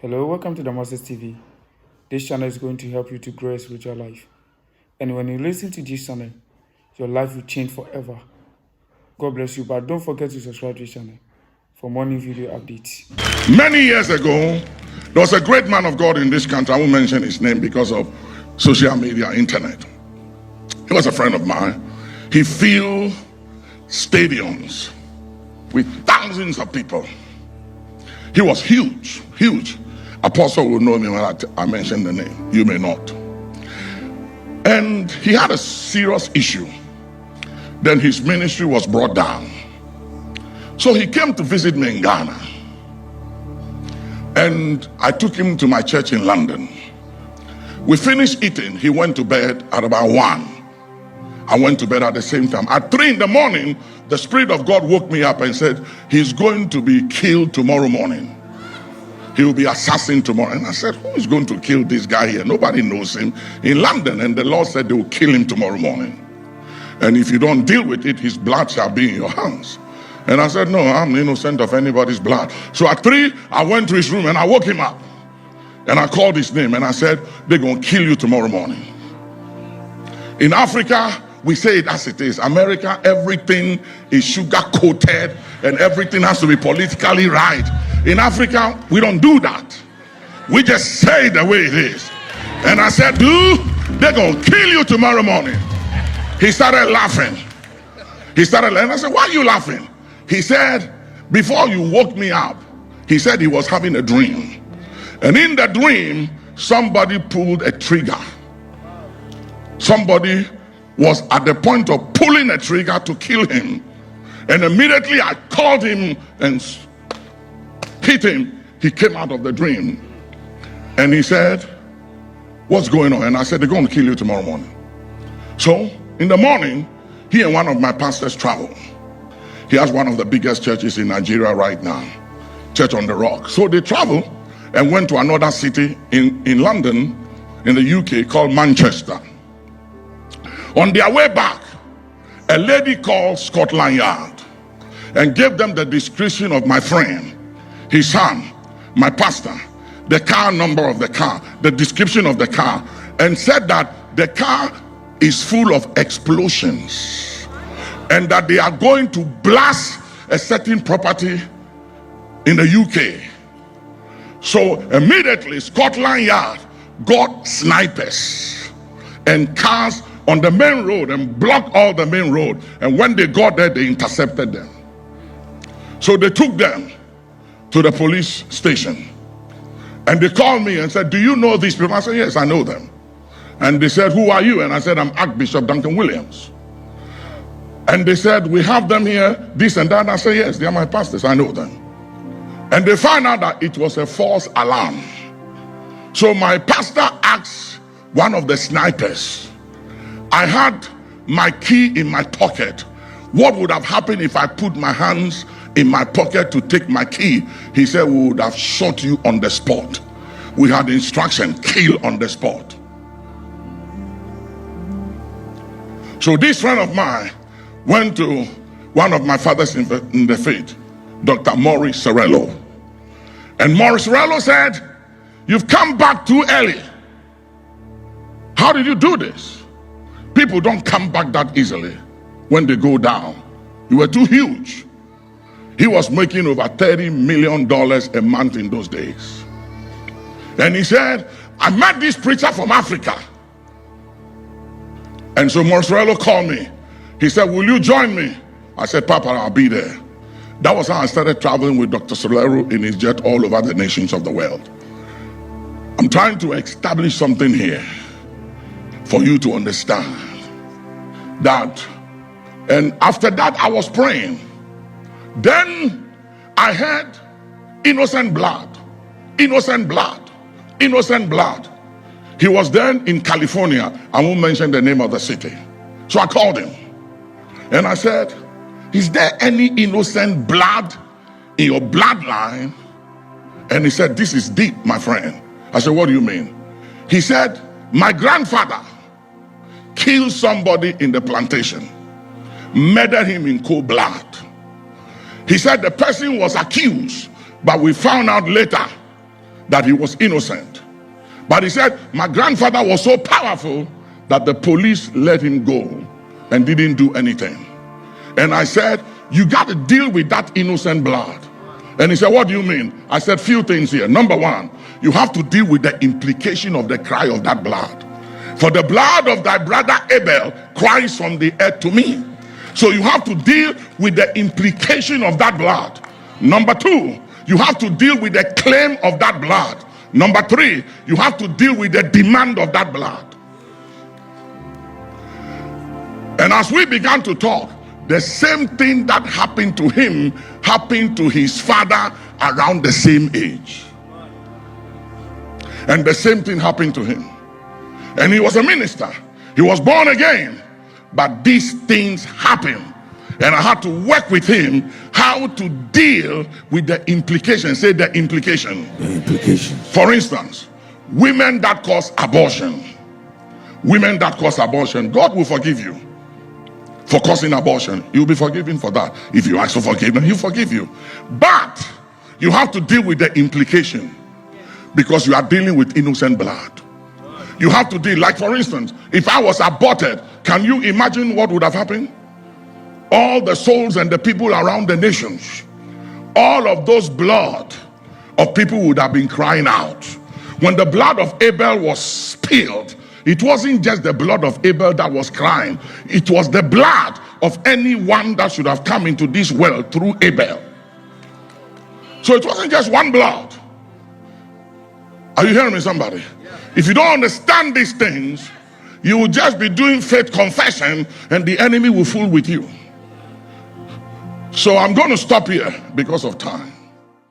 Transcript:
Hello, welcome to the Moses TV. This channel is going to help you to grow your spiritual life. And when you listen to this channel, your life will change forever. God bless you, but don't forget to subscribe to this channel for more new video updates. Many years ago, there was a great man of God in this country. I won't mention his name because of social media, internet. He was a friend of mine. He filled stadiums with thousands of people. He was huge, huge. Apostle will know me when I mention the name. You may not. And he had a serious issue. Then his ministry was brought down. So he came to visit me in Ghana. And I took him to my church in London. We finished eating. He went to bed at about 1. I went to bed at the same time. At 3 in the morning, the Spirit of God woke me up and said, he's going to be killed tomorrow morning. He will be assassinated tomorrow. And I said, who is going to kill this guy here? Nobody knows him in London. And the Lord said they will kill him tomorrow morning. And if you don't deal with it, his blood shall be in your hands. And I said, no, I'm innocent of anybody's blood. So at 3, I went to his room and I woke him up. And I called his name and I said, they're going to kill you tomorrow morning. In Africa, we say it as it is. America, everything is sugar coated and everything has to be politically right. In Africa, we don't do that. We just say it the way it is. And I said, dude, they're going to kill you tomorrow morning. He started laughing. And I said, why are you laughing? He said, before you woke me up, he said he was having a dream. And in the dream, somebody pulled a trigger. Somebody was at the point of pulling a trigger to kill him. And immediately I called him and hit him. He came out of the dream. And he said, what's going on? And I said, they're going to kill you tomorrow morning. So in the morning, he and one of my pastors traveled. He has one of the biggest churches in Nigeria right now, Church on the Rock. So they traveled and went to another city in London, in the UK, called Manchester. On their way back, a lady called Scotland Yard and gave them the description of my friend, his son, my pastor, the car number of the car, the description of the car, and said that the car is full of explosions and that they are going to blast a certain property in the UK. So immediately Scotland Yard got snipers and cars on the main road and blocked all the main road. And when they got there, they intercepted them. So they took them to the police station. And they called me and said, do you know these people? I said, yes, I know them. And they said, who are you? And I said, I'm Archbishop Duncan Williams. And they said, we have them here, this and that. And I said, yes, they are my pastors, I know them. And they found out that it was a false alarm. So my pastor asked one of the snipers, I had my key in my pocket. What would have happened if I put my hands in my pocket to take my key? He said, we would have shot you on the spot. We had instruction, kill on the spot. So this friend of mine went to one of my fathers in the faith, Dr. Maurice Serello. And Maurice Serello said, you've come back too early. How did you do this? People don't come back that easily when they go down. You were too huge. He was making over $30 million a month in those days. And he said, I met this preacher from Africa. And so Maurice Serello called me. He said, will you join me? I said, Papa, I'll be there. That was how I started traveling with Dr. Serello in his jet all over the nations of the world. I'm trying to establish something here for you to understand that. And after that, I was praying. Then I heard innocent blood, innocent blood, innocent blood. He was then in California. I won't mention the name of the city. So I called him and I said, is there any innocent blood in your bloodline? And he said, this is deep, my friend. I said, what do you mean? He said, my grandfather killed somebody in the plantation, murdered him in cold blood. He said the person was accused, but we found out later that he was innocent. But he said, my grandfather was so powerful that the police let him go and didn't do anything. And I said, you got to deal with that innocent blood. And he said, what do you mean? I said, few things here. Number one, you have to deal with the implication of the cry of that blood. For the blood of thy brother Abel cries from the earth to me. So you have to deal with the implication of that blood. Number two, you have to deal with the claim of that blood. Number three, you have to deal with the demand of that blood. And as we began to talk, the same thing that happened to him happened to his father around the same age. And the same thing happened to him. And he was a minister. He was born again. But these things happened. And I had to work with him how to deal with the implication. Say the implication. The implication. For instance, women that cause abortion. Women that cause abortion, God will forgive you for causing abortion. You'll be forgiven for that. If you ask for forgiveness, He'll forgive you. But you have to deal with the implication, because you are dealing with innocent blood. You have to deal, like for instance, if I was aborted, can you imagine what would have happened? All the souls and the people around the nations, all of those blood of people would have been crying out. When the blood of Abel was spilled, it wasn't just the blood of Abel that was crying. It was the blood of anyone that should have come into this world through Abel. So it wasn't just one blood. Are you hearing me, somebody? If you don't understand these things, you will just be doing faith confession and the enemy will fool with you. So I'm going to stop here because of time.